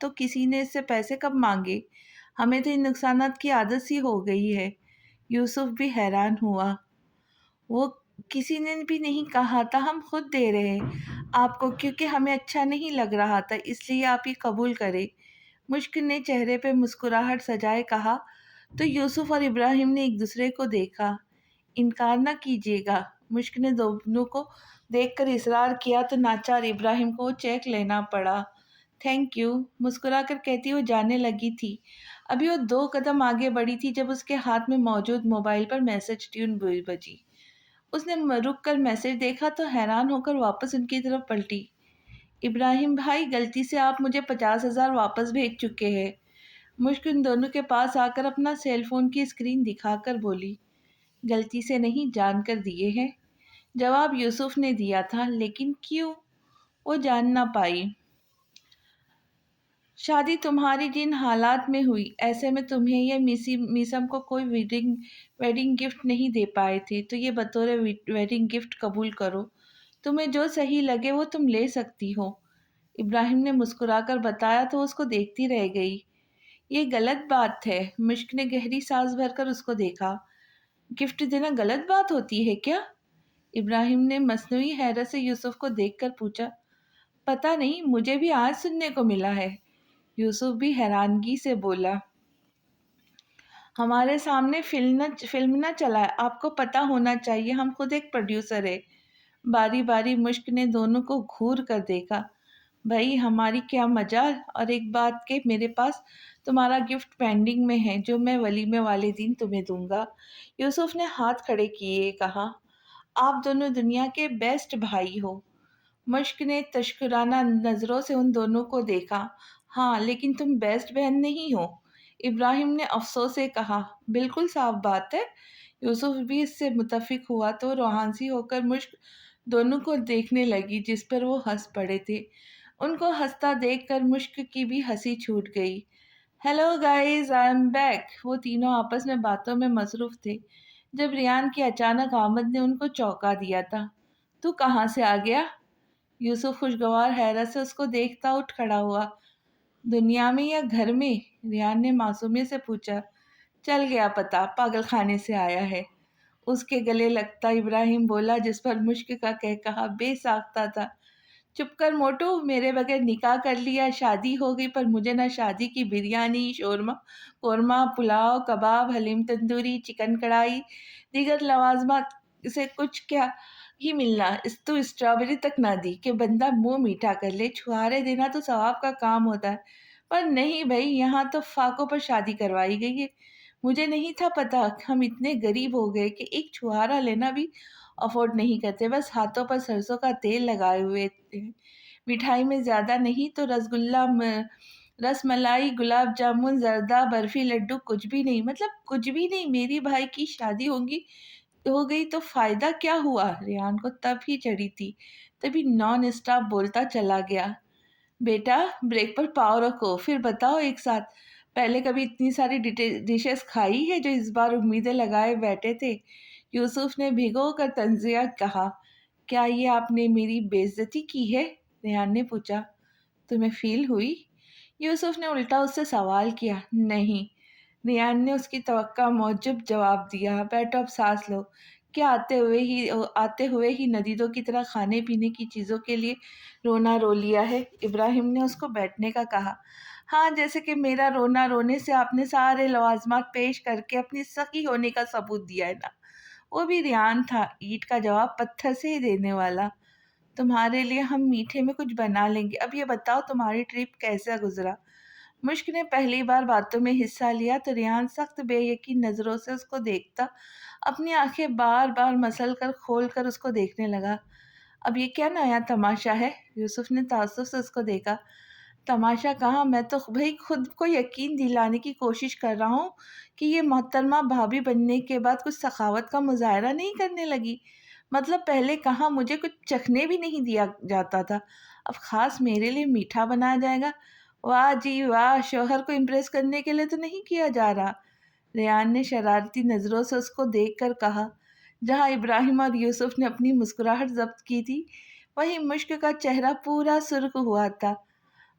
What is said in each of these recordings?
تو کسی نے اس سے پیسے کب مانگے؟ ہمیں تو ان نقصانات کی عادت سی ہو گئی ہے۔ یوسف بھی حیران ہوا۔ وہ کسی نے بھی نہیں کہا تھا، ہم خود دے رہے ہیں آپ کو، کیونکہ ہمیں اچھا نہیں لگ رہا تھا، اس لیے آپ یہ قبول کریں۔ مشک نے چہرے پہ مسکراہٹ سجائے کہا۔ تو یوسف اور ابراہیم نے ایک دوسرے کو دیکھا۔ انکار نہ کیجیے گا، مشک نے دونوں کو دیکھ کر اصرار کیا تو ناچار ابراہیم کو چیک لینا پڑا۔ تھینک یو، مسکرا کر کہتی وہ جانے لگی تھی۔ ابھی وہ 2 قدم آگے بڑھی تھی جب اس کے ہاتھ میں موجود موبائل پر میسج ٹیون بجی۔ اس نے رک کر میسج دیکھا تو حیران ہو کر واپس ان کی طرف پلٹی۔ ابراہیم بھائی، غلطی سے آپ مجھے 50,000 واپس بھیج چکے ہیں۔ مشک ان دونوں کے پاس آ کر اپنا سیل فون کی اسکرین دکھا کر بولی۔ غلطی سے نہیں، جان کر دیے ہیں، جواب یوسف نے دیا تھا۔ لیکن کیوں؟ وہ جان نہ پائی۔ شادی تمہاری جن حالات میں ہوئی، ایسے میں تمہیں یا میسم کو کوئی ویڈنگ گفٹ نہیں دے پائے تھے، تو یہ بطور ویڈنگ گفٹ قبول کرو۔ تمہیں جو صحیح لگے وہ تم لے سکتی ہو، ابراہیم نے مسکرا کر بتایا تو اس کو دیکھتی رہ گئی۔ یہ غلط بات ہے، مشک نے گہری سانس بھر کر اس کو دیکھا۔ گفٹ دینا غلط بات ہوتی ہے کیا؟ ابراہیم نے مصنوعی حیرت سے یوسف کو دیکھ کر پوچھا۔ پتہ نہیں، مجھے بھی آج سننے کو ملا ہے، یوسف بھی حیرانگی سے بولا۔ ہمارے سامنے فلم نہ چلا ہے، آپ کو پتہ ہونا چاہیے، ہم خود ایک پروڈیوسر ہے۔ باری باری مشک نے دونوں کو گھور کر دیکھا۔ بھائی ہماری کیا مجال، اور ایک بات کہ میرے پاس تمہارا گفٹ پینڈنگ میں ہے جو میں ولیمے والے دن تمہیں دوں گا، یوسف نے ہاتھ کھڑے کیے کہا۔ آپ دونوں دنیا کے بیسٹ بھائی ہو۔ مشک نے تشکرانہ نظروں سے ان دونوں کو دیکھا۔ ہاں، لیکن تم بیسٹ بہن نہیں ہو، ابراہیم نے افسوس سے کہا۔ بالکل صاف بات ہے، یوسف بھی اس سے متفق ہوا تو روحانسی ہو کر مشک دونوں کو دیکھنے لگی، جس پر وہ ہنس پڑے تھے۔ ان کو ہنستا دیکھ کر مشک کی بھی ہنسی چھوٹ گئی۔ Hello guys, I am back. وہ تینوں آپس میں باتوں میں مصروف تھے جب ریان کی اچانک آمد نے ان کو چونکا دیا تھا۔ تو کہاں سے آ گیا؟ یوسف خوشگوار حیرت سے اس کو دیکھتا اٹھ کھڑا ہوا۔ دنیا میں یا گھر میں؟ ریان نے معصومیت سے پوچھا۔ چل گیا پتا، پاگل خانے سے آیا ہے، اس کے گلے لگتا ابراہیم بولا، جس پر مشک کا کہا بے ساختہ تھا۔ چپ کر موٹو، میرے بغیر نکاح کر لیا، شادی ہو گئی، پر مجھے نہ شادی کی بریانی، شورما، قورمہ، پلاؤ، کباب، حلیم تندوری، چکن کڑھائی، دیگر لوازمات سے کچھ کیا ہی ملنا، تو اسٹرابیری تک نہ دی کہ بندہ منہ میٹھا کر لے۔ چھہارے دینا تو ثواب کا کام ہوتا ہے، پر نہیں بھائی، یہاں تو فاقوں پر شادی کروائی گئی ہے۔ مجھے نہیں تھا پتا، ہم اتنے غریب ہو گئے کہ ایک چھہارا لینا بھی افورڈ نہیں کرتے، بس ہاتھوں پر سرسوں کا تیل لگائے ہوئے تھے۔ مٹھائی میں زیادہ نہیں تو رسگلہ، رس ملائی، گلاب جامن، زردہ، برفی، لڈو، کچھ بھی نہیں، مطلب کچھ بھی نہیں۔ میری بھائی کی شادی ہو گئی تو فائدہ کیا ہوا؟ ریان کو تب ہی چڑھی تھی، تبھی نان اسٹاپ بولتا چلا گیا۔ بیٹا بریک پر پاؤ رکھو، پھر بتاؤ ایک ساتھ، پہلے کبھی اتنی ساری ڈشز کھائی ہے جو اس بار امیدیں لگائے بیٹھے تھے؟ یوسف نے بھگو کر تنزیہ کہا۔ کیا یہ آپ نے میری بے عزتی کی ہے؟ ریحان نے پوچھا۔ تمہیں فیل ہوئی؟ یوسف نے الٹا اس سے سوال کیا۔ نہیں، ریحان نے اس کی توقع موجب جواب دیا۔ بیٹھو، اب سانس لو۔ کیا آتے ہوئے ہی ندیدوں کی طرح کھانے پینے کی چیزوں کے لیے رونا رو لیا ہے؟ ابراہیم نے اس کو بیٹھنے کا کہا۔ ہاں، جیسے کہ میرا رونا رونے سے آپ نے سارے لوازمات پیش کر کے اپنی سخی ہونے کا ثبوت دیا ہے نا؟ وہ بھی ریان تھا، اینٹ کا جواب پتھر سے ہی دینے والا۔ تمہارے لیے ہم میٹھے میں کچھ بنا لیں گے، اب یہ بتاؤ تمہاری ٹرپ کیسا گزرا؟ مشک نے پہلی بار باتوں میں حصہ لیا تو ریان سخت بے یقین نظروں سے اس کو دیکھتا اپنی آنکھیں بار بار مسل کر کھول کر اس کو دیکھنے لگا۔ اب یہ کیا نیا تماشا ہے؟ یوسف نے تعصب سے اس کو دیکھا۔ تماشا کہاں، میں تو بھائی خود کو یقین دلانے کی کوشش کر رہا ہوں کہ یہ محترمہ بھابھی بننے کے بعد کچھ سخاوت کا مظاہرہ نہیں کرنے لگی۔ مطلب پہلے کہاں مجھے کچھ چکھنے بھی نہیں دیا جاتا تھا، اب خاص میرے لیے میٹھا بنایا جائے گا؟ واہ جی واہ، شوہر کو امپریس کرنے کے لیے تو نہیں کیا جا رہا؟ ریان نے شرارتی نظروں سے اس کو دیکھ کر کہا۔ جہاں ابراہیم اور یوسف نے اپنی مسکراہٹ ضبط کی تھی، وہیں مشک کا چہرہ پورا سرخ ہوا تھا۔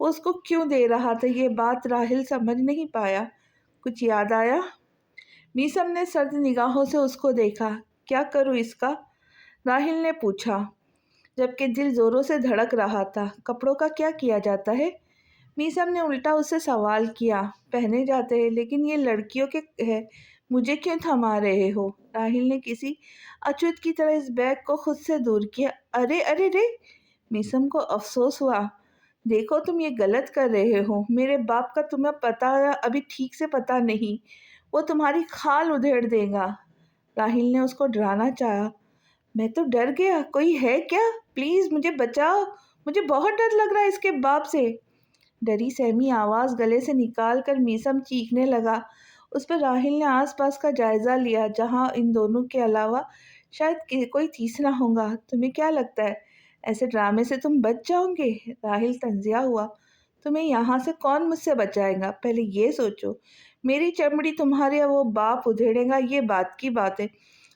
وہ اس کو کیوں دے رہا تھا یہ بات راہل سمجھ نہیں پایا۔ کچھ یاد آیا؟ میسم نے سرد نگاہوں سے اس کو دیکھا۔ کیا کروں اس کا؟ راہل نے پوچھا جبکہ دل زوروں سے دھڑک رہا تھا۔ کپڑوں کا کیا کیا جاتا ہے؟ میسم نے الٹا اس سے سوال کیا۔ پہنے جاتے ہیں لیکن یہ لڑکیوں کے ہے، مجھے کیوں تھما رہے ہو؟ راہل نے کسی اچوت کی طرح اس بیگ کو خود سے دور کیا۔ ارے ارے رے! میسم کو افسوس ہوا۔ دیکھو تم یہ غلط کر رہے ہو، میرے باپ کا تمہیں پتہ ابھی ٹھیک سے پتہ نہیں، وہ تمہاری کھال ادھیڑ دے گا۔ راہل نے اس کو ڈرانا چاہا۔ میں تو ڈر گیا، کوئی ہے کیا؟ پلیز مجھے بچاؤ، مجھے بہت ڈر لگ رہا ہے اس کے باپ سے۔ ڈری سہمی آواز گلے سے نکال کر میسم چیخنے لگا۔ اس پر راہل نے آس پاس کا جائزہ لیا جہاں ان دونوں کے علاوہ شاید کوئی تیسرا ہوگا۔ تمہیں کیا لگتا ہے ایسے ڈرامے سے تم بچ جاؤ گے؟ راہل تنزیہ ہوا۔ تمہیں یہاں سے کون مجھ سے بچائے گا؟ پہلے یہ سوچو، میری چمڑی تمہارے وہ باپ ادھیڑے گا یہ بات کی بات ہے،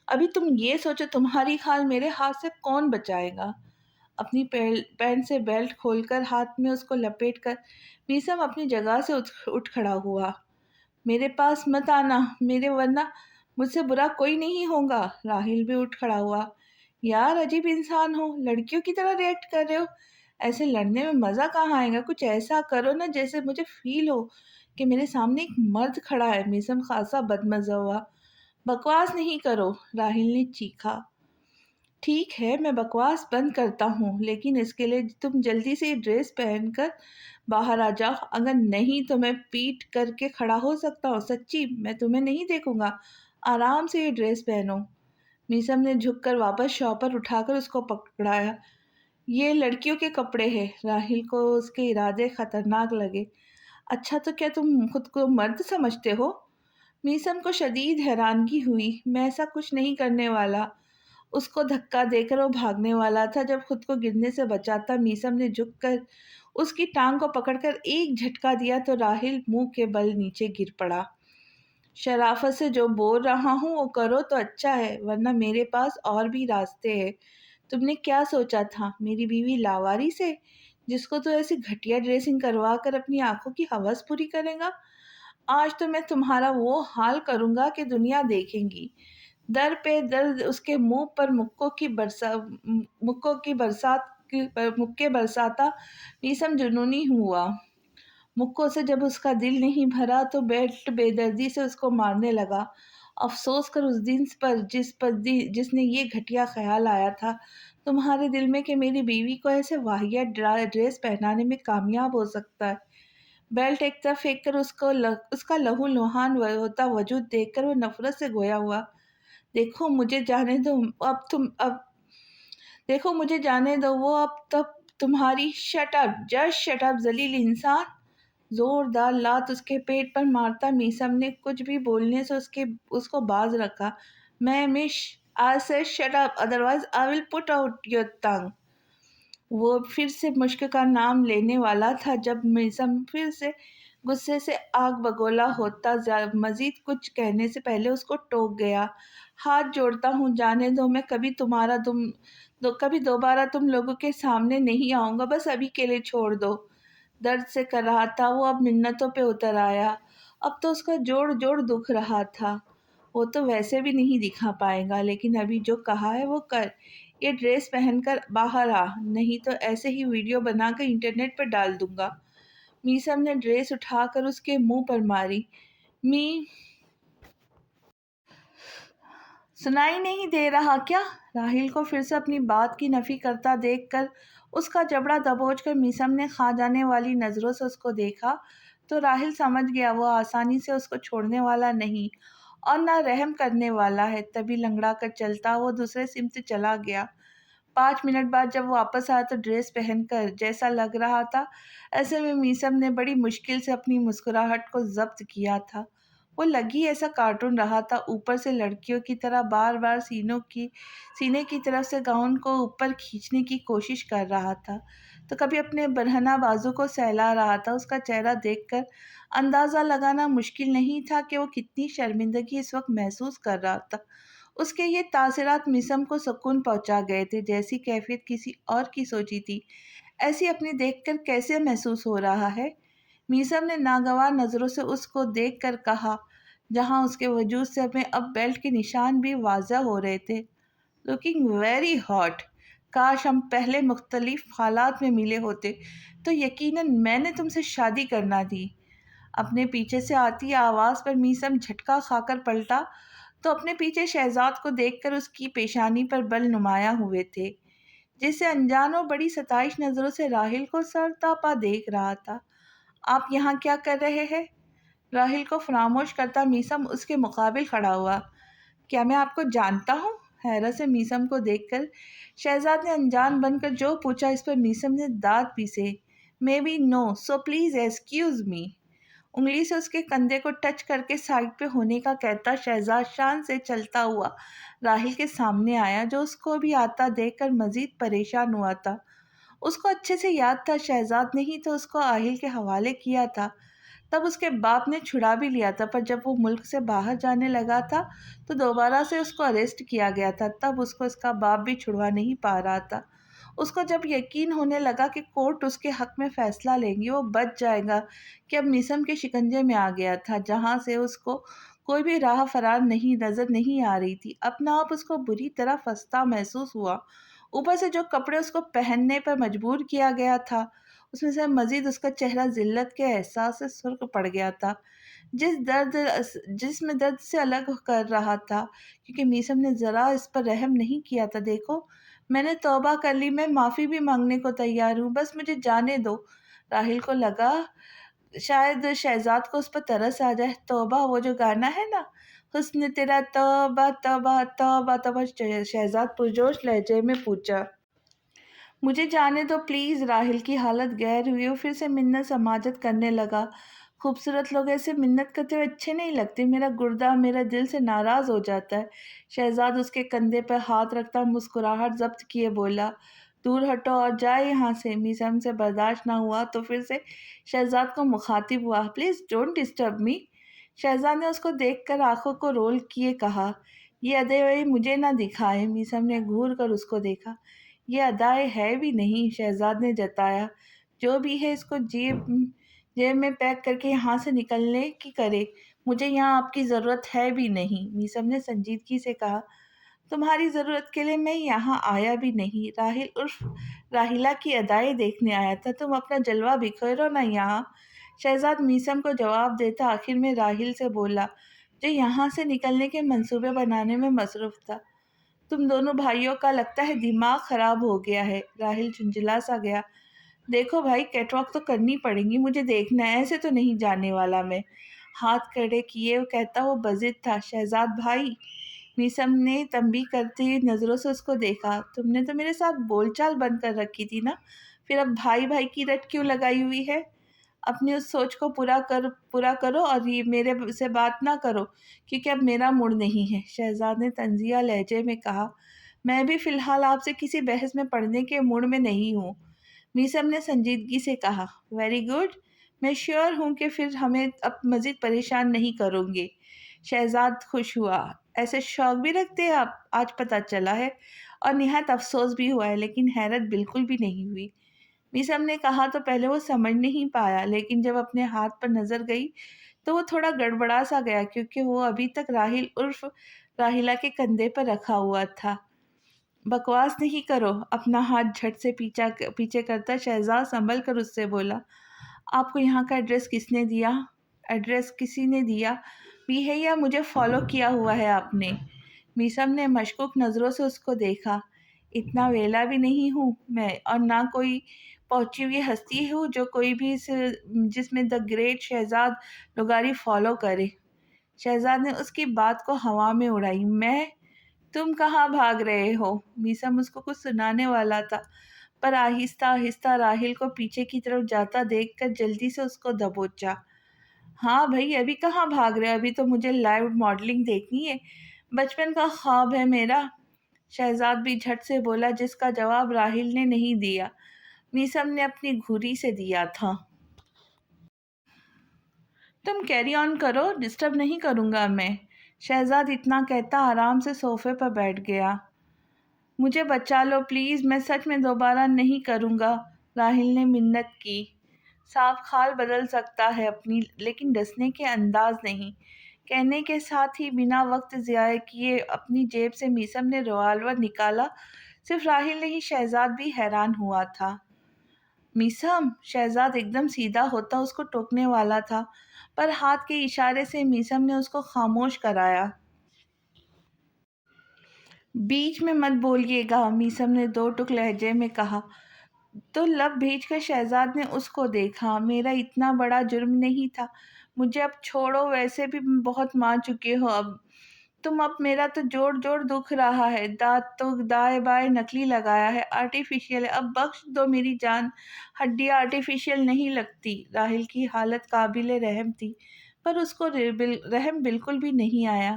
ابھی تم یہ سوچو تمہاری کھال میرے ہاتھ سے کون بچائے گا؟ اپنی پینٹ سے بیلٹ کھول کر ہاتھ میں اس کو لپیٹ کر میسم اپنی جگہ سے اٹھ کھڑا ہوا۔ میرے پاس مت آنا میرے، ورنہ مجھ سے برا کوئی نہیں ہوگا۔ راہل بھی اٹھ کھڑا ہوا۔ یار عجیب انسان ہو، لڑکیوں کی طرح ریئیکٹ کر رہے ہو، ایسے لڑنے میں مزہ کہاں آئے گا؟ کچھ ایسا کرو نا جیسے مجھے فیل ہو کہ میرے سامنے ایک مرد کھڑا ہے۔ میسم خاصا بدمزہ ہوا۔ بکواس نہیں کرو، راہل نے چیخا۔ ٹھیک ہے میں بکواس بند کرتا ہوں، لیکن اس کے لیے تم جلدی سے یہ ڈریس پہن کر باہر آ جاؤ، اگر نہیں تو میں پیٹ کر کے کھڑا ہو سکتا ہوں۔ سچی میں تمہیں نہیں دیکھوں گا، آرام سے یہ ڈریس پہنو۔ میسم نے جھک کر واپس شاپر اٹھا کر اس کو پکڑایا۔ یہ لڑکیوں کے کپڑے ہیں۔ راہل کو اس کے ارادے خطرناک لگے۔ اچھا تو کیا تم خود کو مرد سمجھتے ہو؟ میسم کو شدید حیرانگی ہوئی۔ میں ایسا کچھ نہیں کرنے والا۔ اس کو دھکا دے کر وہ بھاگنے والا تھا جب خود کو گرنے سے بچاتا میسم نے جھک کر اس کی ٹانگ کو پکڑ کر ایک جھٹکا دیا تو راہل منہ کے بل نیچے گر پڑا۔ شرافت سے جو بول رہا ہوں وہ کرو تو اچھا ہے، ورنہ میرے پاس اور بھی راستے ہیں۔ تم نے کیا سوچا تھا میری بیوی لاواری سے، جس کو تو ایسی گھٹیا ڈریسنگ کروا کر اپنی آنکھوں کی ہوس پوری کرے گا؟ آج تو میں تمہارا وہ حال کروں گا کہ دنیا دیکھیں گی۔ در پہ در اس کے منہ پر مکے برساتا میسم جنونی ہوا۔ مکوں سے جب اس کا دل نہیں بھرا تو بیلٹ بے دردی سے اس کو مارنے لگا۔ افسوس کر اس دن پر جس نے یہ گھٹیا خیال آیا تھا تمہارے دل میں کہ میری بیوی کو ایسے واہیات ڈریس پہنانے میں کامیاب ہو سکتا ہے۔ بیلٹ ایک طرف پھینک کر اس کا لہو لہان ہوتا وجود دیکھ کر وہ نفرت سے گویا ہوا۔ دیکھو مجھے جانے دو وہ اب تب تمہاری shut up, just shut up ذلیل انسان۔ زوردار لات اس کے پیٹ پر مارتا میسم نے کچھ بھی بولنے سے اس کو باز رکھا۔ I said shut up, otherwise I will put out your tongue۔ وہ پھر سے مشک کا نام لینے والا تھا جب میسم پھر سے غصے سے آگ بگولا ہوتا مزید کچھ کہنے سے پہلے اس کو ٹوک گیا۔ ہاتھ جوڑتا ہوں جانے دو، میں کبھی دوبارہ تم لوگوں کے سامنے نہیں آؤں گا، بس ابھی کے لیے چھوڑ دو۔ درد سے کر رہا تھا وہ اب منتوں پہ اتر آیا۔ اب تو اس کا جوڑ جوڑ دکھ رہا تھا۔ وہ تو ویسے بھی نہیں دکھا پائے گا، لیکن ابھی جو کہا ہے وہ کر، یہ ڈریس پہن کر باہر آ، نہیں تو ایسے ہی ویڈیو بنا کر انٹرنیٹ پہ ڈال دوں گا۔ میسم نے ڈریس اٹھا کر اس کے منہ پر ماری۔ سنائی نہیں دے رہا کیا؟ راہل کو پھر سے اپنی بات کی نفی کرتا دیکھ کر اس کا جبڑا دبوچ کر میسم نے کھا جانے والی نظروں سے اس کو دیکھا تو راہل سمجھ گیا وہ آسانی سے اس کو چھوڑنے والا نہیں اور نہ رحم کرنے والا ہے۔ تبھی لنگڑا کر چلتا وہ دوسرے سمت چلا گیا۔ 5 منٹ بعد جب وہ واپس آیا تو ڈریس پہن کر جیسا لگ رہا تھا، ایسے میں میسم نے بڑی مشکل سے اپنی مسکراہٹ کو ضبط کیا تھا۔ وہ لگی ایسا کارٹون رہا تھا، اوپر سے لڑکیوں کی طرح بار بار سینے کی طرف سے گاؤن کو اوپر کھینچنے کی کوشش کر رہا تھا تو کبھی اپنے برہنہ بازو کو سہلا رہا تھا۔ اس کا چہرہ دیکھ کر اندازہ لگانا مشکل نہیں تھا کہ وہ کتنی شرمندگی اس وقت محسوس کر رہا تھا۔ اس کے یہ تاثرات میسم کو سکون پہنچا گئے تھے، جیسی کیفیت کسی اور کی سوچی تھی ایسی اپنی دیکھ کر کیسے محسوس ہو رہا ہے؟ میسم نے ناگوار نظروں سے اس کو دیکھ کر کہا، جہاں اس کے وجود سے ہمیں اب بیلٹ کے نشان بھی واضح ہو رہے تھے۔ Looking very hot. کاش ہم پہلے مختلف حالات میں ملے ہوتے تو یقیناً میں نے تم سے شادی کرنا تھی۔ اپنے پیچھے سے آتی آواز پر میسم جھٹکا کھا کر پلٹا تو اپنے پیچھے شہزاد کو دیکھ کر اس کی پیشانی پر بل نمایاں ہوئے تھے، جسے انجان و بڑی ستائش نظروں سے راحل کو سر تاپا دیکھ رہا تھا۔ آپ یہاں کیا کر رہے ہیں؟ راحل کو فراموش کرتا میسم اس کے مقابل کھڑا ہوا۔ کیا میں آپ کو جانتا ہوں؟ حیرت سے میسم کو دیکھ کر شہزاد نے انجان بن کر جو پوچھا، اس پر میسم نے دانت پیسے۔ Maybe no, so please excuse me. انگلی سے اس کے کندھے کو ٹچ کر کے سائڈ پہ ہونے کا کہتا شہزاد شان سے چلتا ہوا راحل کے سامنے آیا، جو اس کو بھی آتا دیکھ کر مزید پریشان ہوا تھا۔ اس کو اچھے سے یاد تھا شہزاد نے ہی تو اس کو آہل کے حوالے کیا تھا، تب اس کے باپ نے چھڑا بھی لیا تھا، پر جب وہ ملک سے باہر جانے لگا تھا تو دوبارہ سے اس کو اریسٹ کیا گیا تھا، تب اس کو اس کا باپ بھی چھڑوا نہیں پا رہا تھا۔ اس کو جب یقین ہونے لگا کہ کورٹ اس کے حق میں فیصلہ لیں گی، وہ بچ جائے گا کہ اب میسم کے شکنجے میں آ گیا تھا، جہاں سے اس کو کوئی بھی راہ فرار نہیں نظر نہیں آ رہی تھی۔ اپنا آپ اس کو بری طرح پھنستا محسوس ہوا، اوپر سے جو کپڑے اس کو پہننے پر مجبور کیا گیا تھا اس میں سے مزید اس کا چہرہ ذلت کے احساس سے سرخ پڑ گیا تھا، جس میں درد سے الگ کر رہا تھا، کیونکہ میسم نے ذرا اس پر رحم نہیں کیا تھا۔ دیکھو، میں نے توبہ کر لی، میں معافی بھی مانگنے کو تیار ہوں، بس مجھے جانے دو۔ راحل کو لگا شاید شہزاد کو اس پر ترس آ جائے۔ توبہ، وہ جو گانا ہے نا، حسن تیرا توبہ توبہ توبہ توبہ، شہزاد پرجوش لہجے میں پوچھا۔ مجھے جانے دو پلیز۔ راحل کی حالت گہر ہوئی، وہ پھر سے منت سماجت کرنے لگا۔ خوبصورت لوگ ایسے منت کرتے ہوئے اچھے نہیں لگتے، میرا گردہ میرا دل سے ناراض ہو جاتا ہے۔ شہزاد اس کے کندھے پر ہاتھ رکھتا مسکراہٹ ضبط کیے بولا، دور ہٹو اور جائے یہاں سے۔ میسم سے برداشت نہ ہوا تو پھر سے شہزاد کو مخاطب ہوا، پلیز ڈونٹ ڈسٹرب می۔ شہزاد نے اس کو دیکھ کر آنکھوں کو رول کیے کہا، یہ ادائی مجھے نہ دکھائے۔ میسم نے گھور کر اس کو دیکھا، یہ ادائی ہے بھی نہیں، شہزاد نے جتایا، جو بھی ہے اس کو جیب میں پیک کر کے یہاں سے نکلنے کی کرے، مجھے یہاں آپ کی ضرورت ہے بھی نہیں۔ میسم نے سنجیدگی سے کہا، تمہاری ضرورت کے لیے میں یہاں آیا بھی نہیں، راحل عرف راحلہ کی ادائی دیکھنے آیا تھا، تم اپنا جلوہ بکھیرو نہ یہاں۔ شہزاد میسم کو جواب دیتا آخر میں راحل سے بولا، جو یہاں سے نکلنے کے منصوبے بنانے میں مصروف تھا، تم دونوں بھائیوں کا لگتا ہے دماغ خراب ہو گیا ہے۔ راحل جھنجھلا سا گیا، دیکھو بھائی، کیٹ واک تو کرنی پڑیں گی، مجھے دیکھنا ہے، ایسے تو نہیں جانے والا میں۔ ہاتھ کھڑے کیے وہ کہتا وہ بضد تھا، شہزاد بھائی۔ میسم نے تنبیہ کرتی ہوئی نظروں سے اس کو دیکھا، تم نے تو میرے ساتھ بول چال بند کر رکھی تھی نا، پھر اب بھائی بھائی کی رٹ کیوں لگائی ہوئی ہے؟ اپنی اس سوچ کو پورا کرو اور یہ میرے سے بات نہ کرو، کیونکہ اب میرا موڈ نہیں ہے۔ شہزاد نے طنزیہ لہجے میں کہا، میں بھی فی الحال آپ سے کسی بحث میں پڑھنے کے موڈ میں نہیں ہوں۔ میسم نے سنجیدگی سے کہا، ویری گڈ، میں شیور ہوں کہ پھر ہمیں اب مزید پریشان نہیں کرو گے۔ شہزاد خوش ہوا، ایسے شوق بھی رکھتے ہیں آپ، آج پتہ چلا ہے، اور نہایت افسوس بھی ہوا ہے، لیکن حیرت بالکل بھی نہیں ہوئی۔ میسم نے کہا تو پہلے وہ سمجھ نہیں پایا، لیکن جب اپنے ہاتھ پر نظر گئی تو وہ تھوڑا گڑبڑا سا گیا، کیونکہ وہ ابھی تک راحل عرف راحلہ کے کندھے پر رکھا ہوا تھا۔ بکواس نہیں کرو، اپنا ہاتھ جھٹ سے پیچھے کرتا شہزاد سنبھل کر اس سے بولا، آپ کو یہاں کا ایڈریس کس نے دیا؟ ایڈریس کسی نے دیا بھی ہے یا مجھے فالو کیا ہوا ہے آپ نے؟ میسم نے مشکوک نظروں سے اس کو دیکھا، اتنا ویلا بھی نہیں ہوں میں، اور نہ کوئی پہنچی ہوئی ہستی ہوں جو کوئی بھی جس میں دا گریٹ شہزاد لغاری فالو کرے۔ شہزاد نے اس کی بات کو ہوا میں اڑائی، میں؟ تم کہاں بھاگ رہے ہو؟ میسم اس کو کچھ سنانے والا تھا، پر آہستہ آہستہ راحل کو پیچھے کی طرف جاتا دیکھ کر جلدی سے اس کو دبوچا، ہاں بھائی، ابھی کہاں بھاگ رہے، ابھی تو مجھے لائیو ماڈلنگ دیکھنی ہے، بچپن کا خواب ہے میرا۔ شہزاد بھی جھٹ سے بولا، جس کا جواب راحل نے نہیں دیا، میسم نے اپنی گھوری سے دیا تھا۔ تم کیری آن کرو، ڈسٹرب نہیں کروں گا میں۔ شہزاد اتنا کہتا آرام سے صوفے پر بیٹھ گیا۔ مجھے بچا لو پلیز، میں سچ میں دوبارہ نہیں کروں گا۔ راحل نے منت کی۔ صاف خال بدل سکتا ہے اپنی، لیکن ڈسنے کے انداز نہیں۔ کہنے کے ساتھ ہی بنا وقت ضائع کیے اپنی جیب سے میثم نے ریوالور نکالا۔ صرف راحل نہیں، شہزاد بھی حیران ہوا تھا۔ میثم! شہزاد ایک دم سیدھا ہوتا اس کو ٹوکنے والا تھا، پر ہاتھ کے اشارے سے میثم نے اس کو خاموش کرایا۔ بیچ میں مت بولیے گا، میثم نے دو ٹک لہجے میں کہا تو لب بھیج کر شہزاد نے اس کو دیکھا۔ میرا اتنا بڑا جرم نہیں تھا، مجھے اب چھوڑو، ویسے بھی بہت مار چکے ہو اب میرا تو جوڑ جوڑ دکھ رہا ہے، دانت تو دائیں بائیں نکلی لگایا ہے، آرٹیفیشیل ہے، اب بخش دو میری جان، ہڈیاں آرٹیفیشیل نہیں لگتی۔ راحل کی حالت قابل رحم تھی، پر اس کو رحم بالکل بھی نہیں آیا۔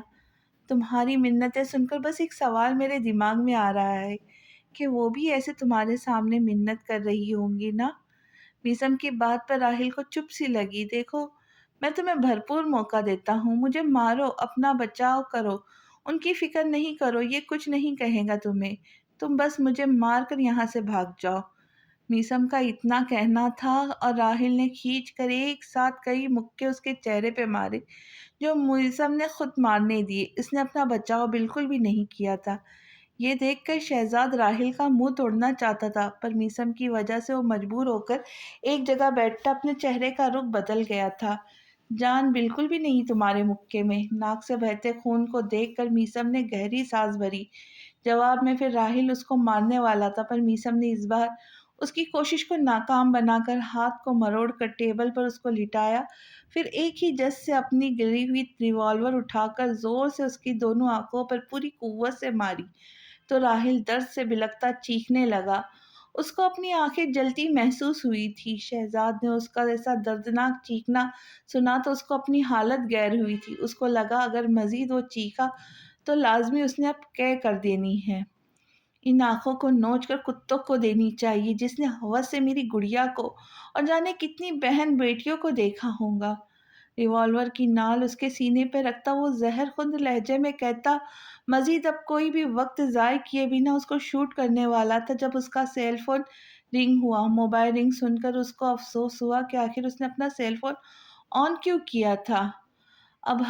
تمہاری منتیں سن کر بس ایک سوال میرے دماغ میں آ رہا ہے کہ وہ بھی ایسے تمہارے سامنے منت کر رہی ہوں گی نا؟ میثم کی بات پر راحل کو چپ سی لگی۔ دیکھو، میں تمہیں بھرپور موقع دیتا ہوں، مجھے مارو، اپنا بچاؤ کرو، ان کی فکر نہیں کرو، یہ کچھ نہیں کہیں گا تمہیں، تم بس مجھے مار کر یہاں سے بھاگ جاؤ۔ میثم کا اتنا کہنا تھا اور راحل نے کھینچ کر ایک ساتھ کئی مکے اس کے چہرے پہ مارے جو میثم نے خود مارنے دیے۔ اس نے اپنا بچاؤ بالکل بھی نہیں کیا تھا۔ یہ دیکھ کر شہزاد راحل کا منہ توڑنا چاہتا تھا، پر میثم کی وجہ سے وہ مجبور ہو کر ایک جگہ بیٹھا اپنے چہرے کا رخ بدل گیا تھا۔ جان بالکل بھی نہیں تمہارے مکے میں۔ ناک سے بہتے خون کو دیکھ کر میثم نے گہری سانس بھری۔ جواب میں پھر راحل اس کو مارنے والا تھا، پر میثم نے اس بار اس کی کوشش کو ناکام بنا کر ہاتھ کو مروڑ کر ٹیبل پر اس کو لٹایا، پھر ایک ہی جس سے اپنی گری ہوئی ریوالور اٹھا کر زور سے اس کی دونوں آنکھوں پر پوری قوت سے ماری تو راحل درد سے بلکتا چیخنے لگا۔ اس کو اپنی آنکھیں جلتی محسوس ہوئی تھی۔ شہزاد نے اس کا ایسا دردناک چیخنا سنا تو اس کو اپنی حالت گیر ہوئی تھی۔ اس کو لگا اگر مزید وہ چیخا تو لازمی اس نے اب قے کر دینی ہے۔ ان آنکھوں کو نوچ کر کتوں کو دینی چاہیے جس نے ہوس سے میری گڑیا کو اور جانے کتنی بہن بیٹیوں کو دیکھا ہوگا۔ ریوالور کی نال اس کے سینے پہ رکھتا وہ زہر خند لہجے میں کہتا، مزید اب کوئی بھی وقت ضائع کیے بنا اس کو شوٹ کرنے والا تھا جب اس کا سیل فون رنگ ہوا۔ موبائل رنگ سن کر اس کو افسوس ہوا کہ آخر اس نے اپنا سیل فون آن کیوں کیا تھا۔ اب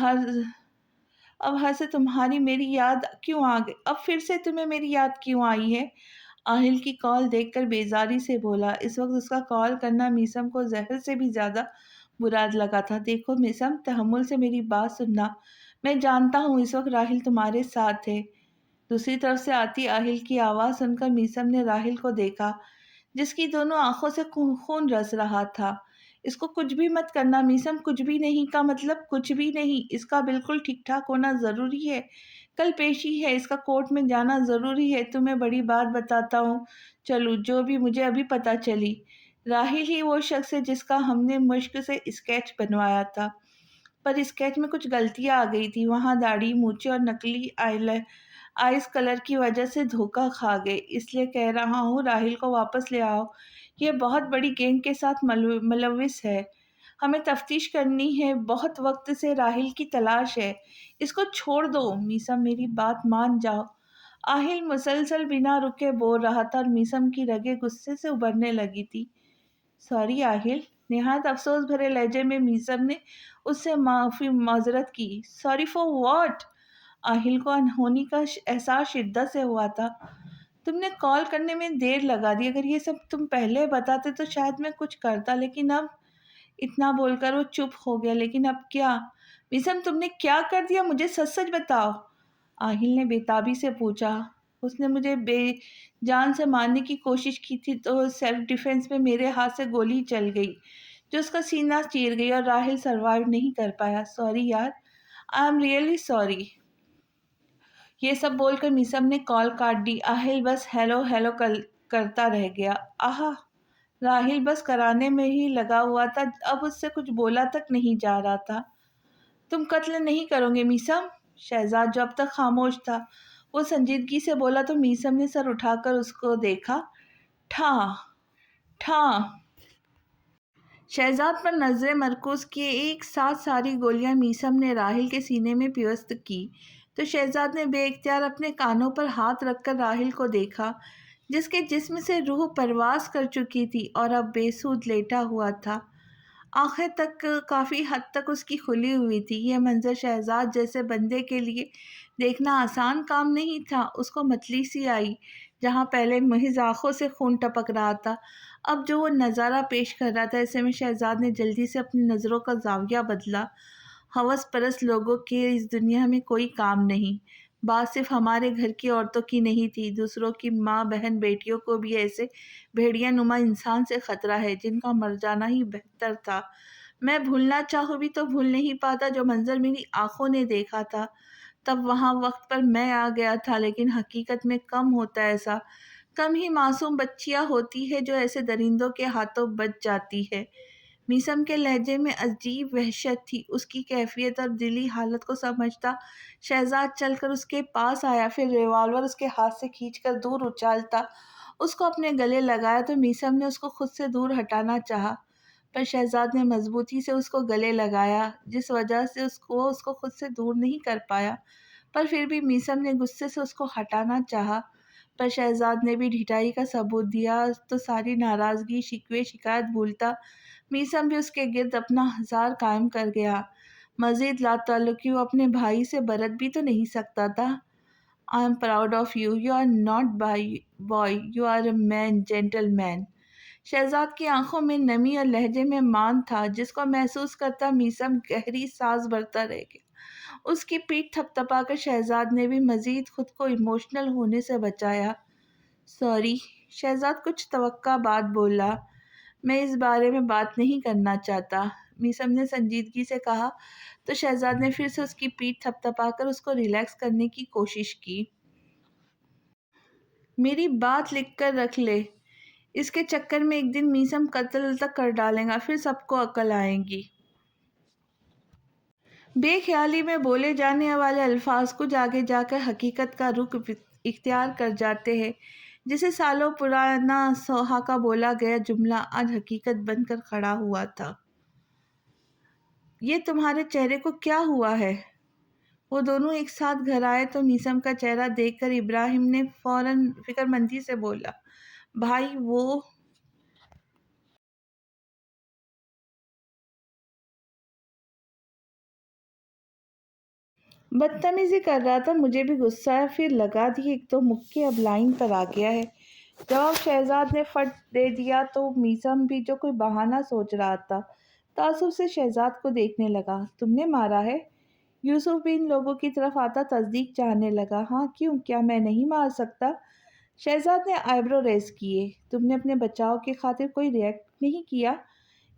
ہر سے تمہاری میری یاد کیوں آ گئی؟ اب پھر سے تمہیں میری یاد کیوں آئی ہے؟ آہل کی کال دیکھ کر بیزاری سے بولا۔ اس وقت اس کا کال کرنا میثم کو زہر سے بھی زیادہ برا لگا تھا۔ دیکھو میثم، تحمل سے میری بات سننا، میں جانتا ہوں اس وقت راحل تمہارے ساتھ ہے۔ دوسری طرف سے آتی آہل کی آواز سن کر میثم نے راحل کو دیکھا جس کی دونوں آنکھوں سے خون رس رہا تھا۔ اس کو کچھ بھی مت کرنا میثم، کچھ بھی نہیں کا مطلب کچھ بھی نہیں، اس کا بالکل ٹھیک ٹھاک ہونا ضروری ہے، کل پیشی ہے، اس کا کورٹ میں جانا ضروری ہے۔ تمہیں بڑی بات بتاتا ہوں، چلو جو بھی مجھے ابھی پتہ چلی، راحل ہی وہ شخص ہے جس کا ہم نے مشق سے اسکیچ بنوایا تھا، پر اسکیچ میں کچھ غلطیاں آ گئی تھی، وہاں داڑھی، مونچھیں اور نقلی آئز کلر کی وجہ سے دھوکہ کھا گئے، اس لیے کہہ رہا ہوں راحل کو واپس لے آؤ، یہ بہت بڑی گینگ کے ساتھ ملوث ہے، ہمیں تفتیش کرنی ہے، بہت وقت سے راحل کی تلاش ہے، اس کو چھوڑ دو۔ میثم میری بات مان جاؤ، آہل مسلسل بنا رکے بول رہا تھا اور میثم کی رگیں غصے سے ابھرنے لگی تھی۔ سوری آہل، نہایت افسوس بھرے لہجے میں میثم نے اس سے معذرت کی۔ Sorry for what? آہل کو انہونی کا احساس شدت سے ہوا تھا۔ تم نے کال کرنے میں دیر لگا دی، اگر یہ سب تم پہلے بتاتے تو شاید میں کچھ کرتا، لیکن اب… اتنا بول کر وہ چپ ہو گیا۔ لیکن اب کیا؟ میثم تم نے کیا کر دیا؟ مجھے سچ سچ بتاؤ، آہل نے بےتابی سے پوچھا۔ اس نے مجھے بے جان سے مارنے کی کوشش کی تھی تو سیلف ڈیفینس میں میرے ہاتھ سے گولی چل گئی جو اس کا سینہ چیر گئی اور راحل سروائیو نہیں کر پایا۔ سوری یار، آئی ایم ریئلی سوری۔ یہ سب بول کر میثم نے کال کاٹ دی۔ آہل بس ہیلو ہیلو کرتا رہ گیا۔ راحل بس کرانے میں ہی لگا ہوا تھا، اب اس سے کچھ بولا تک نہیں جا رہا تھا۔ تم قتل نہیں کرو گے میثم؟ شہزاد جو اب تک خاموش تھا وہ سنجیدگی سے بولا تو میثم نے سر اٹھا کر اس کو دیکھا۔ ٹھاں ٹھاں۔ شہزاد پر نظریں مرکوز کیے ایک ساتھ ساری گولیاں میثم نے راحل کے سینے میں پیوست کی تو شہزاد نے بے اختیار اپنے کانوں پر ہاتھ رکھ کر راحل کو دیکھا جس کے جسم سے روح پرواز کر چکی تھی اور اب بے سود لیٹا ہوا تھا۔ آنکھیں تک کافی حد تک اس کی کھلی ہوئی تھی۔ یہ منظر شہزاد جیسے بندے کے لیے دیکھنا آسان کام نہیں تھا۔ اس کو متلی سی آئی۔ جہاں پہلے محض آنکھوں سے خون ٹپک رہا تھا، اب جو وہ نظارہ پیش کر رہا تھا، ایسے میں شہزاد نے جلدی سے اپنی نظروں کا زاویہ بدلا۔ ہوس پرست لوگوں کے اس دنیا میں کوئی کام نہیں۔ بات صرف ہمارے گھر کی عورتوں کی نہیں تھی، دوسروں کی ماں بہن بیٹیوں کو بھی ایسے بھیڑیا نما انسان سے خطرہ ہے جن کا مر جانا ہی بہتر تھا۔ میں بھولنا چاہوں بھی تو بھول نہیں پاتا جو منظر میری آنکھوں نے دیکھا تھا۔ تب وہاں وقت پر میں آ گیا تھا، لیکن حقیقت میں کم ہوتا ہے ایسا۔ کم ہی معصوم بچیاں ہوتی ہے جو ایسے درندوں کے ہاتھوں بچ جاتی ہے۔ میثم کے لہجے میں عجیب وحشت تھی۔ اس کی کیفیت اور دلی حالت کو سمجھتا شہزاد چل کر اس کے پاس آیا، پھر ریوالور اس کے ہاتھ سے کھینچ کر دور اچھالتا اس کو اپنے گلے لگایا تو میثم نے اس کو خود سے دور ہٹانا چاہا، پر شہزاد نے مضبوطی سے اس کو گلے لگایا، جس وجہ سے اس کو خود سے دور نہیں کر پایا۔ پر پھر بھی میثم نے غصے سے اس کو ہٹانا چاہا، پر شہزاد نے بھی ڈھٹائی کا ثبوت دیا تو ساری ناراضگی شکوے شکایت بھولتا میثم بھی اس کے گرد اپنا ہزار قائم کر گیا۔ مزید لا تعلقی وہ اپنے بھائی سے برت بھی تو نہیں سکتا تھا۔ I am proud of you. You are not boy. You are a man, gentleman. Shahzad کی آنکھوں میں نمی اور لہجے میں مان تھا جس کو محسوس کرتا میثم گہری سانس بھرتا رہ گیا۔ اس کی پیٹھ تھپ تھپا کر شہزاد نے بھی مزید خود کو ایموشنل ہونے سے بچایا۔ سوری، شہزاد کچھ توقع بعد بولا، میں اس بارے میں بات نہیں کرنا چاہتا۔ میثم نے سنجیدگی سے کہا تو شہزاد نے پھر سے اس کی پیٹھ تھپ تھپا کر اس کو ریلیکس کرنے کی کوشش کی۔ میری بات لکھ کر رکھ لے، اس کے چکر میں ایک دن میثم قتل تک کر ڈالے گا، پھر سب کو عقل آئے گی۔ بے خیالی میں بولے جانے والے الفاظ کچھ آگے جا کر حقیقت کا رخ اختیار کر جاتے ہیں۔ جسے سالوں پرانا سوہا کا بولا گیا جملہ آج حقیقت بن کر کھڑا ہوا تھا۔ یہ تمہارے چہرے کو کیا ہوا ہے؟ وہ دونوں ایک ساتھ گھر آئے تو میثم کا چہرہ دیکھ کر ابراہیم نے فوراً فکر مندی سے بولا، بھائی وہ بدتمیزی کر رہا تھا، مجھے بھی غصہ ہے، پھر لگا دی ایک دو مکے، اب لائن پر آ گیا ہے۔ جواب شہزاد نے فٹ دے دیا تو میثم بھی جو کوئی بہانہ سوچ رہا تھا تعصب سے شہزاد کو دیکھنے لگا۔ تم نے مارا ہے؟ یوسف بھی ان لوگوں کی طرف آتا تصدیق چاہنے لگا۔ ہاں کیوں، کیا میں نہیں مار سکتا؟ شہزاد نے آئیبرو ریز کیے۔ تم نے اپنے بچاؤ کی خاطر کوئی ریئیکٹ نہیں کیا؟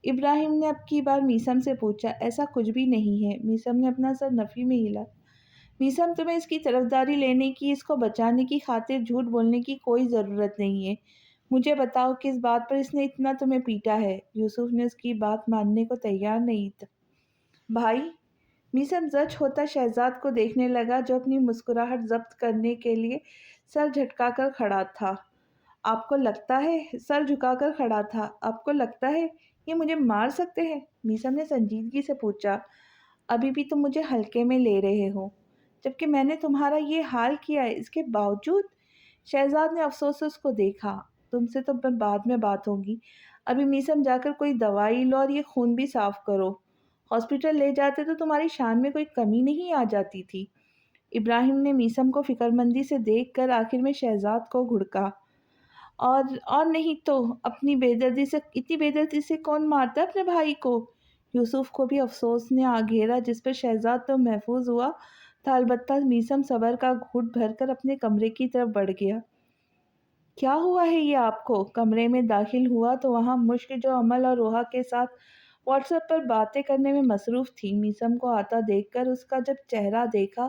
ابراہیم نے اب کی بار میثم سے پوچھا۔ ایسا کچھ بھی نہیں ہے۔ میثم نے اپنا سر نفی میں ہلا۔ میثم تمہیں اس کی طرفداری لینے کی، اس کو بچانے کی خاطر جھوٹ بولنے کی کوئی ضرورت نہیں ہے۔ مجھے بتاؤ کس بات پر اس نے اتنا تمہیں پیٹا ہے؟ یوسف نے اس کی بات ماننے کو تیار نہیں تھا۔ بھائی، میثم زج ہوتا شہزاد کو دیکھنے لگا جو اپنی مسکراہٹ ضبط کرنے کے لیے سر جھٹکا کر کھڑا تھا۔ آپ کو لگتا ہے، سر جھکا کر کھڑا تھا، آپ کو لگتا ہے یہ مجھے مار سکتے ہیں؟ میثم نے سنجیدگی سے پوچھا۔ ابھی بھی تم مجھے ہلکے میں لے رہے ہو، جبکہ میں نے تمہارا یہ حال کیا ہے، اس کے باوجود؟ شہزاد نے افسوس سے اس کو دیکھا۔ تم سے تو بعد میں بات ہوگی، ابھی میثم جا کر کوئی دوائی لو اور یہ خون بھی صاف کرو۔ ہاسپٹل لے جاتے تو تمہاری شان میں کوئی کمی نہیں آ جاتی تھی۔ ابراہیم نے میثم کو فکر مندی سے دیکھ کر آخر میں شہزاد کو گھڑکا۔ اور نہیں تو اپنی اتنی بے دردی سے کون مارتا ہے اپنے بھائی کو؟ یوسف کو بھی افسوس نے آ گھیرا، جس پر شہزاد تو محفوظ ہوا تھا، البتہ میثم صبر کا گھونٹ بھر کر اپنے کمرے کی طرف بڑھ گیا۔ کیا ہوا ہے یہ آپ کو؟ کمرے میں داخل ہوا تو وہاں مشک جو عمل اور روحا کے ساتھ واٹس ایپ پر باتیں کرنے میں مصروف تھی، میثم کو آتا دیکھ کر اس کا جب چہرہ دیکھا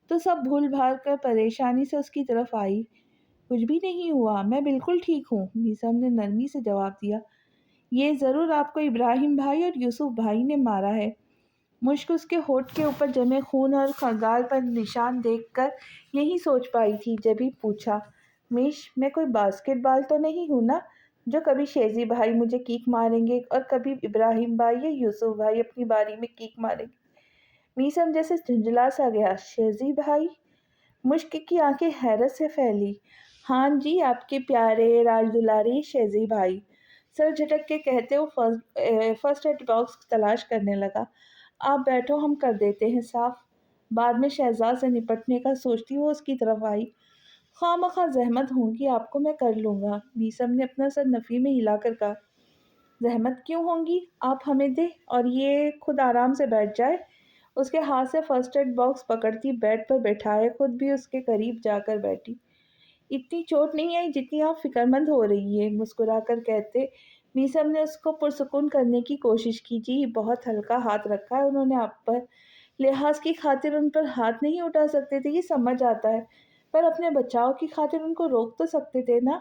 تو سب بھول بھال کر پریشانی سے اس کی طرف آئی۔ کچھ بھی نہیں ہوا، میں بالکل ٹھیک ہوں، میثم نے نرمی سے جواب دیا۔ یہ ضرور آپ کو ابراہیم بھائی اور یوسف بھائی نے مارا ہے۔ مشک اس کے ہونٹ کے اوپر جمے خون اور گال پر نشان دیکھ کر یہی سوچ پائی تھی، جبھی پوچھا، میش میں کوئی باسکٹ بال تو نہیں ہوں نا جو کبھی شیزی بھائی مجھے کیک ماریں گے اور کبھی ابراہیم بھائی یا یوسف بھائی اپنی باری میں کیک ماریں گے؟ میثم جیسے جھنجھلا سا گیا۔ شیزی بھائی؟ مشک کی آنکھیں حیرت سے پھیلی۔ ہاں جی، آپ کے پیارے راج دلاری شہزی بھائی، سر جھٹک کے کہتے وہ فرسٹ ایڈ باکس تلاش کرنے لگا۔ آپ بیٹھو، ہم کر دیتے ہیں صاف۔ بعد میں شہزاد سے نپٹنے کا سوچتی وہ اس کی طرف آئی۔ خواہ مخواہ زحمت ہوگی آپ کو، میں کر لوں گا، میسم نے اپنا سر نفی میں ہلا کر کہا۔ زحمت کیوں ہوگی، آپ ہمیں دیں اور یہ خود آرام سے بیٹھ جائے۔ اس کے ہاتھ سے فرسٹ ایڈ باکس پکڑتی بیڈ پر بیٹھائے خود بھی اس کے قریب جا کر بیٹھی۔ اتنی چوٹ نہیں آئی جتنی آپ فکر مند ہو رہی ہے، مسکرا کر کہتے میسم نے اس کو پرسکون کرنے کی کوشش کی۔ جی بہت ہلکا ہاتھ رکھا ہے انہوں نے آپ پر، لحاظ کی خاطر ان پر ہاتھ نہیں اٹھا سکتے تھے، یہ سمجھ آتا ہے، پر اپنے بچاؤ کی خاطر ان کو روک تو سکتے تھے نا۔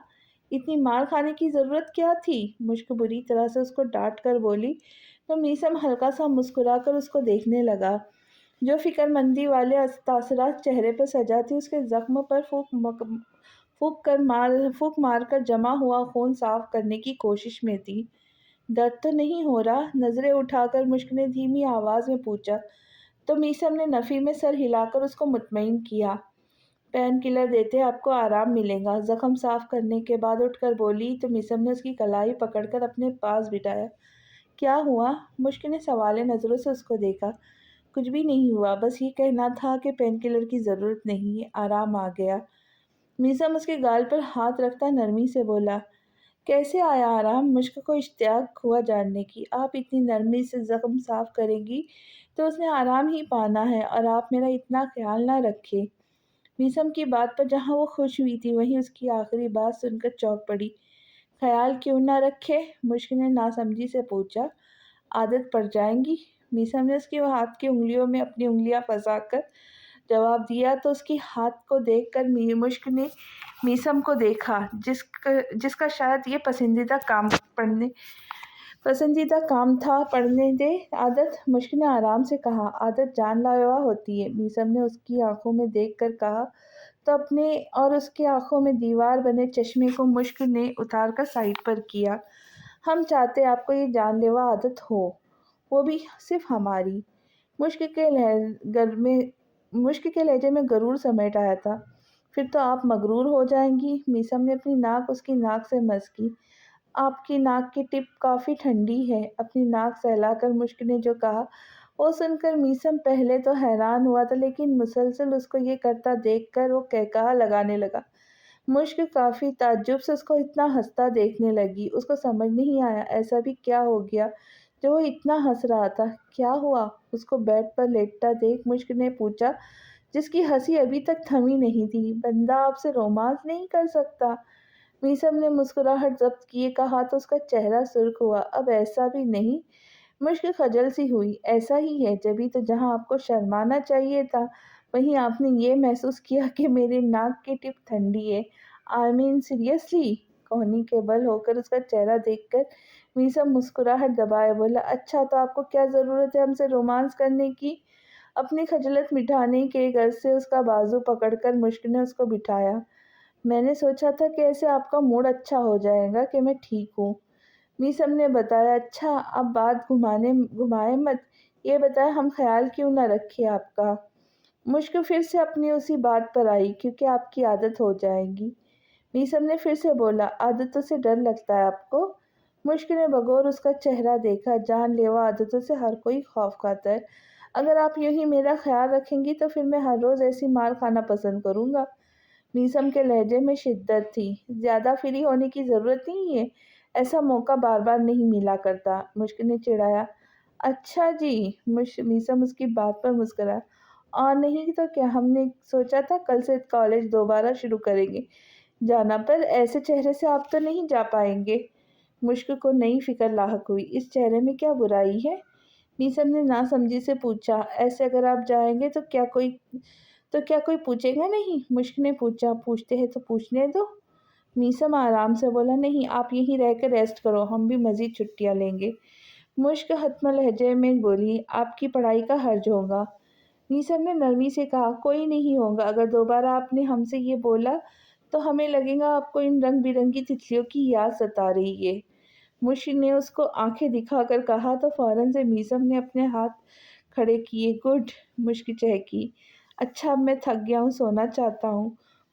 اتنی مار کھانے کی ضرورت کیا تھی، مشک بری طرح سے اس کو ڈانٹ کر بولی تو میسم ہلکا سا مسکرا کر اس کو دیکھنے لگا۔ جو فکر مندی والے تاثرات چہرے پر سجا تھی اس کے زخم پر پھونک مار کر جمع ہوا خون صاف کرنے کی کوشش میں تھی۔ درد تو نہیں ہو رہا، نظریں اٹھا کر مشک نے دھیمی آواز میں پوچھا تو میسم نے نفی میں سر ہلا کر اس کو مطمئن کیا۔ پین کلر دیتے آپ کو آرام ملے گا، زخم صاف کرنے کے بعد اٹھ کر بولی تو میسم نے اس کی کلائی پکڑ کر اپنے پاس بٹھایا۔ کیا ہوا، مشک نے سوالے نظروں سے اس کو دیکھا۔ کچھ بھی نہیں ہوا، بس یہ کہنا تھا کہ پین کلر کی ضرورت نہیں، آرام آ گیا۔ میسم اس کے گال پر ہاتھ رکھتا نرمی سے بولا۔ کیسے آیا آرام، مشک کو اشتیاق ہوا جاننے کی۔ آپ اتنی نرمی سے زخم صاف کریں گی تو اس نے آرام ہی پانا ہے، اور آپ میرا اتنا خیال نہ رکھے۔ میسم کی بات پر جہاں وہ خوش ہوئی تھی وہیں اس کی آخری بات سن کر چونک پڑی۔ خیال کیوں نہ رکھے، مشک نے ناسمجھی سے پوچھا۔ عادت پڑ جائیں گی، میسم نے اس کے ہاتھ کی انگلیوں میں اپنی انگلیاں پھنسا کر جواب دیا تو اس کی ہاتھ کو دیکھ کر مشک نے میسم کو دیکھا جس کا شاید یہ پسندیدہ کام تھا۔ پڑھنے دے عادت، مشک نے آرام سے کہا۔ عادت جان لیوا ہوتی ہے، میسم نے اس کی آنکھوں میں دیکھ کر کہا تو اپنے اور اس کے آنکھوں میں دیوار بنے چشمے کو مشک نے اتار کر سائڈ پر کیا۔ ہم چاہتے آپ کو یہ جان لیوا عادت ہو، وہ بھی صرف ہماری۔ مشک کے لہجے میں غرور سمیٹ آیا تھا۔ پھر تو آپ مغرور ہو جائیں گی، میسم نے اپنی ناک اس کی ناک سے مس کی۔ آپ کی ناک کی ٹپ کافی ٹھنڈی ہے، اپنی ناک سہلا کر مشک نے جو کہا وہ سن کر میسم پہلے تو حیران ہوا تھا، لیکن مسلسل اس کو یہ کرتا دیکھ کر وہ قہقہہ لگانے لگا۔ مشک کافی تعجب سے اس کو اتنا ہنستا دیکھنے لگی۔ اس کو سمجھ نہیں آیا ایسا بھی کیا ہو گیا جو وہ اتنا ہنس رہا تھا۔ کیا ہوا، اس کو بیڈ پر لیٹتا دیکھ مشک نے پوچھا، جس کی ہنسی ابھی تک تھمی نہیں تھی۔ بندہ آپ سے رومانس نہیں کر سکتا، میسم نے مسکراہٹ ضبط کیے کہا تو اس کا چہرہ سرخ ہوا۔ اب ایسا بھی نہیں، مشک خجل سی ہوئی۔ ایسا ہی ہے، جبھی تو جہاں آپ کو شرمانا چاہیے تھا وہیں آپ نے یہ محسوس کیا کہ میری ناک کی ٹپ ٹھنڈی ہے۔ آئی مین سیریسلی، کوہنی کے بل ہو کر اس کا چہرہ دیکھ کر میسم مسکراہٹ دبائے بولا۔ اچھا تو آپ کو کیا ضرورت ہے ہم سے رومانس کرنے کی؟ اپنی خجلت مٹانے کے غرض سے اس کا بازو پکڑ کر مشک نے اس کو بٹھایا۔ میں نے سوچا تھا کہ ایسے آپ کا موڈ اچھا ہو جائے گا کہ میں ٹھیک ہوں، میسم نے بتایا۔ اچھا اب بات گھمائے مت، یہ بتائیں ہم خیال کیوں نہ رکھے آپ کا؟ مشک پھر سے اپنی اسی بات پر آئی۔ کیونکہ آپ کی عادت ہو جائے گی، میسم نے پھر سے بولا۔ عادتوں سے ڈر لگتا ہے آپ کو؟ مشک نے بغور اس کا چہرہ دیکھا۔ جان لیوا عادتوں سے ہر کوئی خوف کھاتا ہے، اگر آپ یوں ہی میرا خیال رکھیں گی تو پھر میں ہر روز ایسی مار کھانا پسند کروں گا۔ میسم کے لہجے میں شدت تھی۔ زیادہ فری ہونے کی ضرورت نہیں ہے، ایسا موقع بار بار نہیں ملا کرتا، مشک نے چڑھایا۔ اچھا جی، میسم اس کی بات پر مسکرایا۔ اور نہیں تو کیا، ہم نے سوچا تھا کل سے کالج دوبارہ شروع کریں گے جانا، پر ایسے چہرے سے آپ تو نہیں جا پائیں گے۔ مشک کو نئی فکر لاحق ہوئی۔ اس چہرے میں کیا برائی ہے، میسم نے ناسمجھی سے پوچھا۔ ایسے اگر آپ جائیں گے تو کیا کوئی پوچھے گا نہیں، مشک نے پوچھا۔ پوچھتے ہیں تو پوچھنے دو، میسم آرام سے بولا۔ نہیں، آپ یہیں رہ کر ریسٹ کرو، ہم بھی مزید چھٹیاں لیں گے، مشک حتمی لہجے میں بولی۔ آپ کی پڑھائی کا حرج ہوگا، میسم نے نرمی سے کہا۔ کوئی نہیں ہوگا، اگر دوبارہ آپ نے ہم سے یہ بولا تو ہمیں لگے گا آپ کو ان رنگ برنگی تتلیوں کی یاد ستا رہی ہے، مشک نے اس کو آنکھیں دکھا کر کہا تو فوراً سے میسم نے اپنے ہاتھ کھڑے کیے۔ گڈ، مشک چہکی۔ اچھا اب میں تھک گیا ہوں، سونا چاہتا ہوں،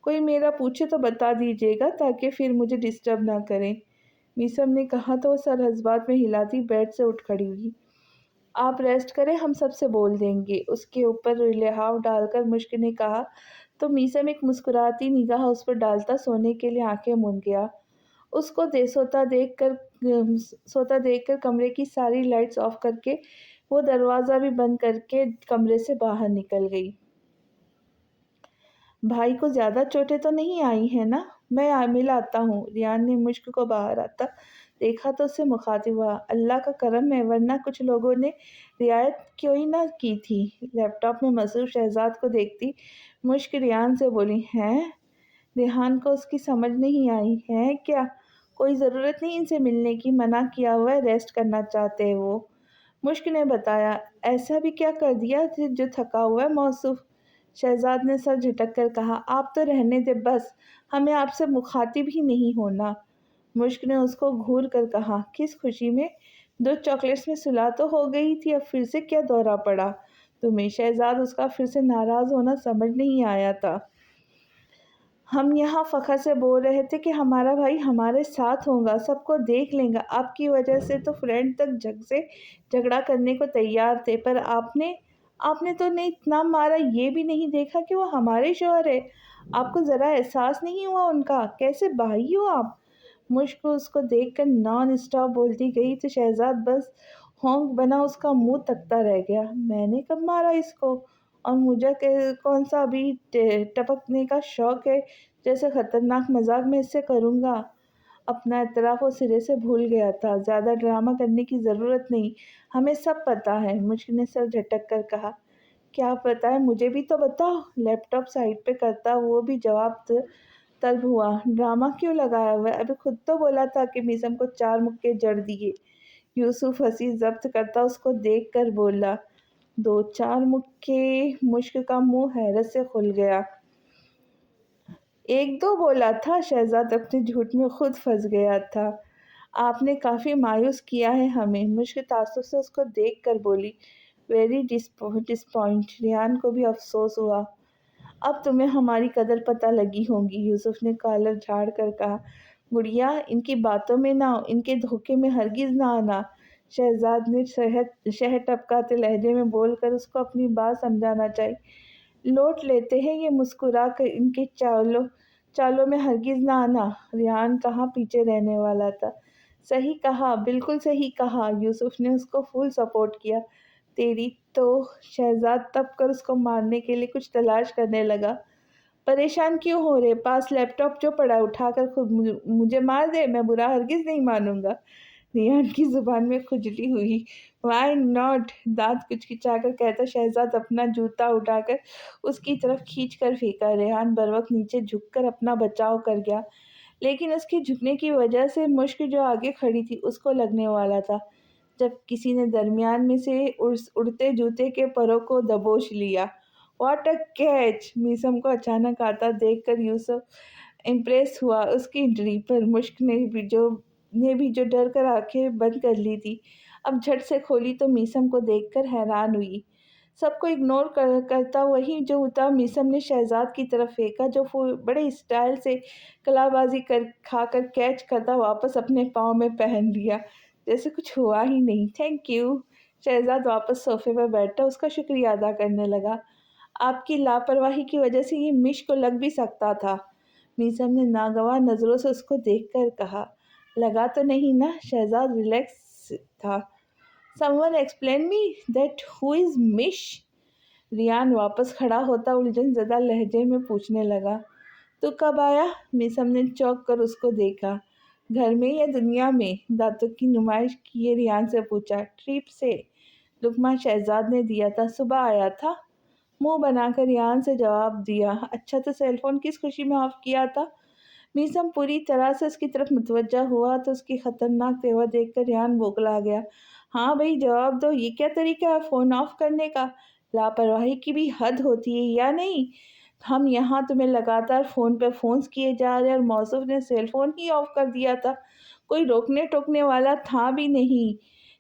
کوئی میرا پوچھے تو بتا دیجیے گا تاکہ پھر مجھے ڈسٹرب نہ کریں۔ میسم نے کہا تو وہ سر حسبات میں ہلاتی بیڈ سے اٹھ کھڑی ہوئی۔ آپ ریسٹ کریں، ہم سب سے بول دیں گے، اس کے اوپر لحاف ڈال کر مشک نے کہا تو میسم ایک مسکراتی نگاہ اس پر ڈالتا سونے کے لیے آنکھیں موند گیا۔ اس کو سوتا دیکھ کر کمرے کی ساری لائٹس آف کر کے وہ دروازہ بھی بند کر کے کمرے سے باہر نکل گئی۔ بھائی کو زیادہ چوٹیں تو نہیں آئی ہیں نا؟ میں مل آتا ہوں۔ ریان نے مشک کو باہر آتا دیکھا تو اس سے مخاطب ہوا۔ اللہ کا کرم ہے، ورنہ کچھ لوگوں نے رعایت کیوں ہی نہ کی تھی۔ لیپ ٹاپ میں مصروف شہزاد کو دیکھتی مشک ریان سے بولی، ہیں؟ ریحان کو اس کی سمجھ نہیں آئی۔ ہے کیا؟ کوئی ضرورت نہیں ان سے ملنے کی، منع کیا ہوا ہے، ریسٹ کرنا چاہتے ہیں وہ۔ مشک نے بتایا۔ ایسا بھی کیا کر دیا جو تھکا ہوا ہے موصوف؟ شہزاد نے سر جھٹک کر کہا، آپ تو رہنے دے بس، ہمیں آپ سے مخاطب ہی نہیں ہونا۔ مشک نے اس کو گھور کر کہا، کس خوشی میں؟ 2 چاکلیٹس میں صلح تو ہو گئی تھی، اب پھر سے کیا دورہ پڑا تمہیں؟ شہزاد اس کا پھر سے ناراض ہونا سمجھ نہیں آیا تھا۔ ہم یہاں فخر سے بول رہے تھے کہ ہمارا بھائی ہمارے ساتھ ہوگا، سب کو دیکھ لے گا۔ آپ کی وجہ سے تو فرینڈ تک جھگ سے جھگڑا کرنے کو تیار تھے، پر آپ نے تو نے اتنا مارا یہ بھی نہیں دیکھا کہ وہ ہمارے شوہر ہے۔ آپ کو ذرا احساس نہیں ہوا ان کا؟ کیسے بھائی ہو آپ؟ مشک اس کو دیکھ کر نان اسٹاپ بولتی گئی تو شہزاد بس ہونک بنا اس کا منہ تکتا رہ گیا۔ میں نے کب مارا اس کو؟ اور مجھے کون سا ابھی ٹپکنے کا شوق ہے جیسے خطرناک مذاق میں اس سے کروں گا؟ اپنا اعتراف وہ سرے سے بھول گیا تھا۔ زیادہ ڈرامہ کرنے کی ضرورت نہیں، ہمیں سب پتہ ہے۔ مشک نے سر جھٹک کر کہا، کیا پتہ ہے؟ مجھے بھی تو بتاؤ۔ لیپ ٹاپ سائڈ پہ کرتا وہ بھی جواب طلب ہوا۔ ڈرامہ کیوں لگایا ہوا ہے؟ ابھی خود تو بولا تھا کہ میسم کو 4 مکے جڑ دیے۔ یوسف ہنسی ضبط کرتا اس کو دیکھ کر بولا، 2-4 مکے؟ مشک کا منہ حیرت سے کھل گیا۔ 1-2 بولا تھا۔ شہزاد اپنے جھوٹ میں خود پھنس گیا تھا۔ آپ نے کافی مایوس کیا ہے ہمیں۔ مشک تعصب سے اس کو دیکھ کر بولی، ویری ڈسپوائنٹ۔ ریان کو بھی افسوس ہوا۔ اب تمہیں ہماری قدر پتہ لگی ہوگی۔ یوسف نے کالر جھاڑ کر کہا، گڑیا ان کی باتوں میں نہ آؤ، ان کے دھوکے میں ہرگز نہ آنا۔ شہزاد نے شہد ٹپکاتے لہجے میں بول کر اس کو اپنی بات سمجھانا چاہی۔ لوٹ لیتے ہیں یہ مسکرا کر، ان کے چالوں میں ہرگز نہ آنا۔ ریحان کہاں پیچھے رہنے والا تھا۔ صحیح کہا، بالکل صحیح کہا۔ یوسف نے اس کو فل سپورٹ کیا۔ تیری تو۔ شہزاد تپ کر اس کو مارنے کے لیے کچھ تلاش کرنے لگا۔ پریشان کیوں ہو رہے؟ پاس لیپ ٹاپ جو پڑا اٹھا کر خود مجھے مار دے، میں برا ہرگز نہیں مانوں گا۔ ریحان کی زبان میں کھجلی ہوئی۔ Why not? دانت کچکچا کر کہتا شہزاد اپنا جوتا اٹھا کر اس کی طرف کھینچ کر پھینکا۔ ریحان بروقت نیچے جھک کر اپنا بچاؤ کر گیا، لیکن اس کے جھکنے کی وجہ سے مشک جو آگے کھڑی تھی اس کو لگنے والا تھا جب کسی نے درمیان میں سے اڑتے جوتے کے پروں کو دبوچ لیا۔ What a catch! میسم کو اچانک آتا دیکھ کر یوسف امپریس ہوا اس کی انٹری پر۔ مشک نے بھی جو ڈر کر آنکھیں بند کر لی تھی اب جھٹ سے کھولی تو میسم کو دیکھ کر حیران ہوئی۔ سب کو اگنور کرتا وہی جوتا میسم نے شہزاد کی طرف پھینکا، جو بڑے اسٹائل سے کلا بازی کھا کر کیچ کرتا واپس اپنے پاؤں میں پہن لیا جیسے کچھ ہوا ہی نہیں۔ Thank you. شہزاد واپس صوفے پر بیٹھا اس کا شکریہ ادا کرنے لگا۔ آپ کی لاپرواہی کی وجہ سے یہ مشک کو لگ بھی سکتا تھا۔ میسم نے ناگواہ نظروں سے اس کو دیکھ کر کہا، لگا تو نہیں نا؟ شہزاد ریلیکس تھا۔ Someone explain me that who is Mish؟ Rayan واپس کھڑا ہوتا الجھن زدہ لہجے میں پوچھنے لگا۔ تو کب آیا؟ میسم نے چونک کر اس کو دیکھا۔ گھر میں یا دنیا میں؟ دانتوں کی نمائش کیے ریان سے پوچھا۔ ٹرپ سے۔ لقمہ شہزاد نے دیا تھا، صبح آیا تھا۔ منہ بنا کر ریان سے جواب دیا۔ اچھا تو سیل فون کس خوشی میں آف کیا تھا؟ میسم پوری طرح سے اس کی طرف متوجہ ہوا تو اس کی خطرناک تیور دیکھ کر ریان بوکلا گیا۔ ہاں بھائی جواب دو، یہ کیا طریقہ ہے فون آف کرنے کا؟ لاپرواہی کی بھی حد ہوتی ہے یا نہیں؟ ہم یہاں تمہیں لگاتار فون پہ فونز کیے جا رہے اور موصوف نے سیل فون ہی آف کر دیا تھا، کوئی روکنے ٹوکنے والا تھا بھی نہیں۔